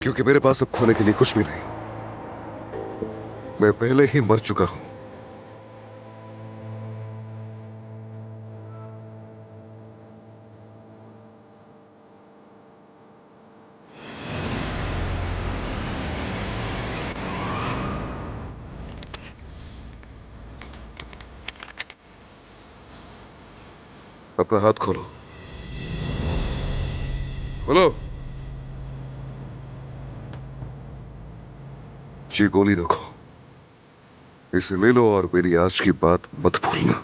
क्योंकि मेरे पास अब खोने के लिए कुछ भी नहीं। मैं पहले ही मर चुका हूं। अपना हाथ खोलो, खोलो। ये गोली रखो, इसे ले लो और मेरी आज की बात मत भूलना।